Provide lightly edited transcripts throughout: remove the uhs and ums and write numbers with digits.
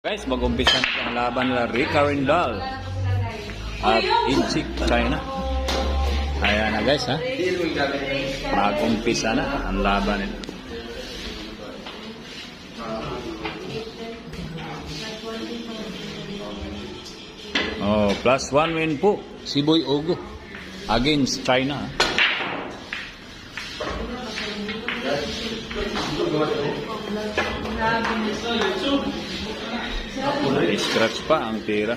Guys, mag-umpisa na po ang laban nila Rika Rendal at Inchik China. Ayan na guys ha. Mag-umpisa na ang laban nila. Oh, +1 win po si Boy Ogo against China. Scratch pa ang tira.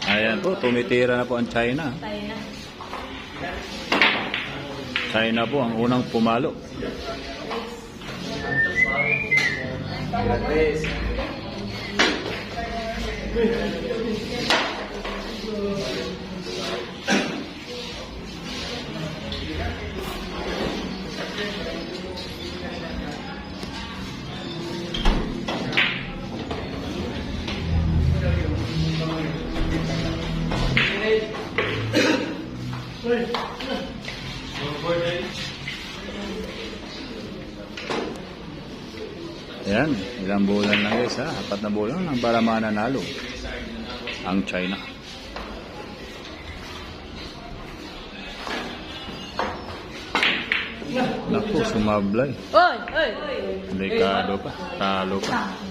Ayan po, tumitira na po ang China. China po ang unang pumalo. Ayan, ilang bulan lang guys ha, 4 na bulan lang para mananalo ang China. Naku, sumablay. Delikado pa, talo pa.